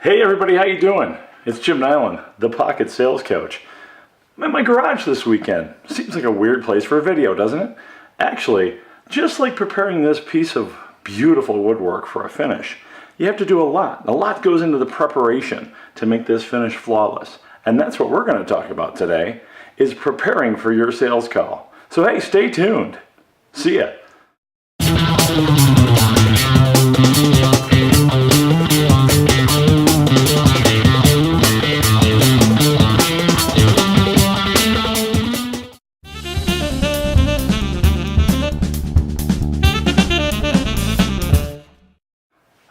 Hey everybody, how you doing? It's Jim Nyland, the Pocket Sales Coach. I'm in my garage this weekend. Seems like a weird place for a video, doesn't it? Actually, just like preparing this piece of beautiful woodwork for a finish, you have to do a lot. A lot goes into the preparation to make this finish flawless. And that's what we're going to talk about today, is preparing for your sales call. So hey, stay tuned. See ya.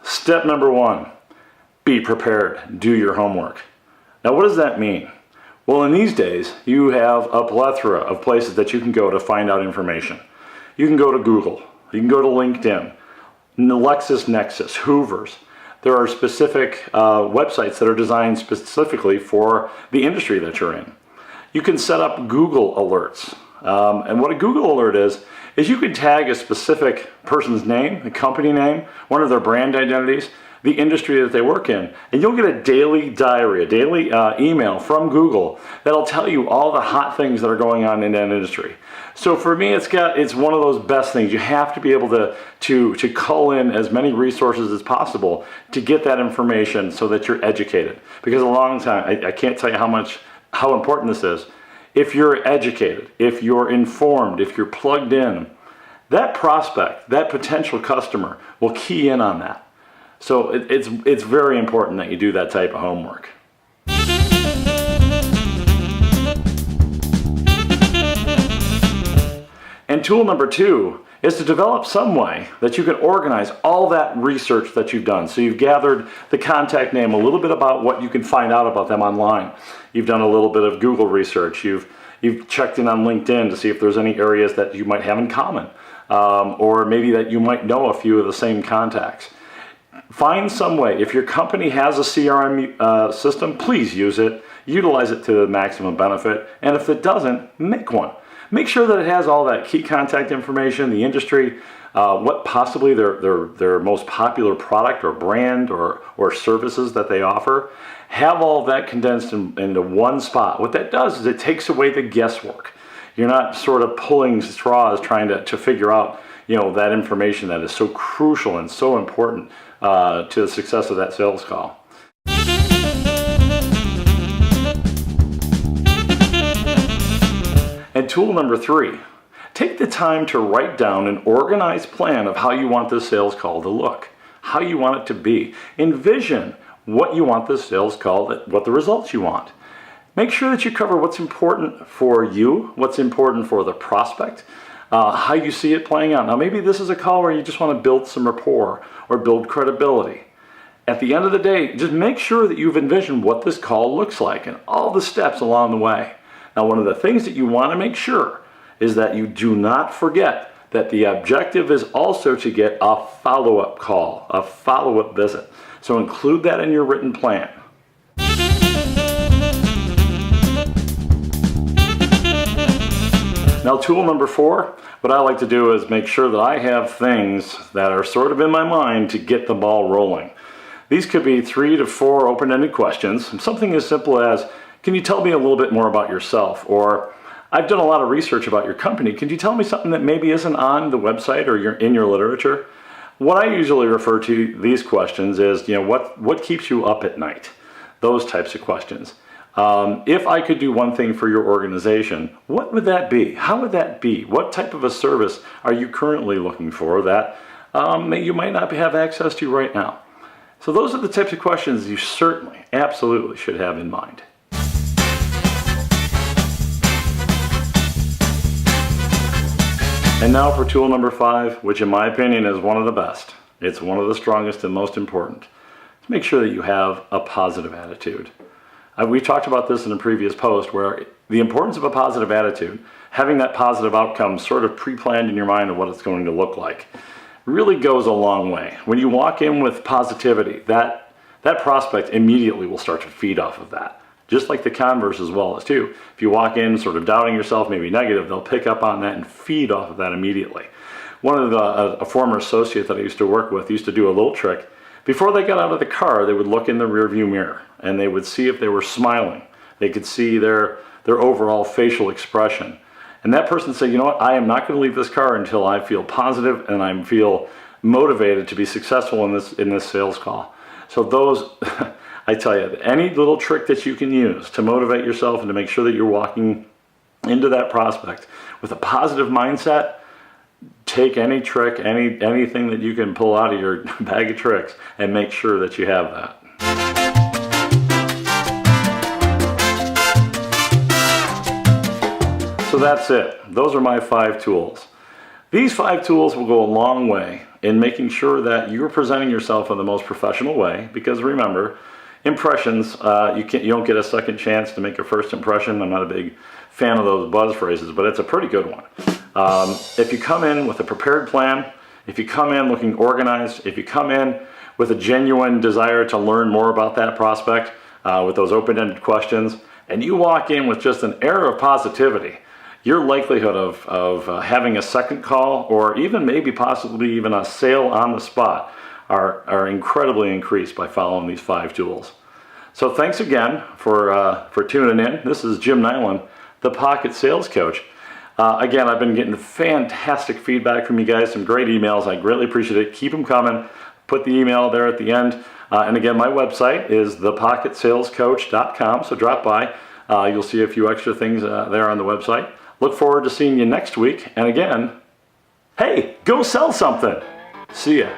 Step number one, be prepared. Do your homework. Now, what does that mean? Well, in these days, you have a plethora of places that you can go to find out information. You can go to Google. You can go to LinkedIn, LexisNexis, Hoover's. There are specific websites that are designed specifically for the industry that you're in. You can set up Google alerts. And what a Google alert is you can tag a specific person's name, the company name, one of their brand identities, the industry that they work in, and you'll get a daily diary, a daily email from Google that'll tell you all the hot things that are going on in that industry. So for me, it's one of those best things. You have to be able to cull in as many resources as possible to get that information so that you're educated. Because a long time, I can't tell you how important this is. If you're educated, if you're informed, if you're plugged in, that prospect, that potential customer will key in on that. So it's very important that you do that type of homework. And tool number two is to develop some way that you can organize all that research that you've done. So you've gathered the contact name, a little bit about what you can find out about them online. You've done a little bit of Google research. You've checked in on LinkedIn to see if there's any areas that you might have in common, or maybe that you might know a few of the same contacts. Find some way. If your company has a CRM system, please use it. Utilize it to the maximum benefit. And if it doesn't, make one. Make sure that it has all that key contact information, the industry, what possibly their most popular product or brand or services that they offer. Have all of that condensed into one spot. What that does is it takes away the guesswork. You're not sort of pulling straws trying to figure out that information that is so crucial and so important to the success of that sales call. And tool number three, take the time to write down an organized plan of how you want this sales call to look, how you want it to be. Envision what you want this sales call, what the results you want. Make sure that you cover what's important for you, what's important for the prospect, how you see it playing out. Now maybe this is a call where you just want to build some rapport or build credibility. At the end of the day, just make sure that you've envisioned what this call looks like and all the steps along the way. Now, one of the things that you want to make sure is that you do not forget that the objective is also to get a follow-up call, a follow-up visit. So include that in your written plan. Now, tool number four, what I like to do is make sure that I have things that are sort of in my mind to get the ball rolling. These could be 3 to 4 open-ended questions, something as simple as, can you tell me a little bit more about yourself? Or, I've done a lot of research about your company. Can you tell me something that maybe isn't on the website or in your literature? What I usually refer to these questions is, what keeps you up at night? Those types of questions. If I could do one thing for your organization, what would that be? How would that be? What type of a service are you currently looking for that you might not have access to right now? So those are the types of questions you certainly, absolutely should have in mind. And now for tool number 5, which in my opinion is one of the best. It's one of the strongest and most important. Make sure that you have a positive attitude. We talked about this in a previous post where the importance of a positive attitude, having that positive outcome sort of pre-planned in your mind of what it's going to look like, really goes a long way. When you walk in with positivity, that prospect immediately will start to feed off of that. Just like the converse as well as too. If you walk in sort of doubting yourself, maybe negative, they'll pick up on that and feed off of that immediately. One of a former associate that I used to work with used to do a little trick Before they got out of the car, they would look in the rearview mirror and they would see if they were smiling. They could see their overall facial expression. And that person said, you know what, I am not going to leave this car until I feel positive and I feel motivated to be successful in this sales call. So those, I tell you, any little trick that you can use to motivate yourself and to make sure that you're walking into that prospect with a positive mindset, take any trick, anything that you can pull out of your bag of tricks and make sure that you have that. So that's it. Those are my 5 tools. These 5 tools will go a long way in making sure that you're presenting yourself in the most professional way, because remember, impressions, you don't get a second chance to make a first impression. I'm not a big fan of those buzz phrases, but it's a pretty good one. If you come in with a prepared plan, if you come in looking organized, if you come in with a genuine desire to learn more about that prospect with those open-ended questions, and you walk in with just an air of positivity, your likelihood of having a second call or even maybe possibly even a sale on the spot are incredibly increased by following these 5 tools. So thanks again for tuning in. This is Jim Nyland, the Pocket Sales Coach. Again, I've been getting fantastic feedback from you guys, some great emails. I greatly appreciate it. Keep them coming. Put the email there at the end. And again, my website is thepocketsalescoach.com, so drop by. You'll see a few extra things there on the website. Look forward to seeing you next week. And again, hey, go sell something. See ya.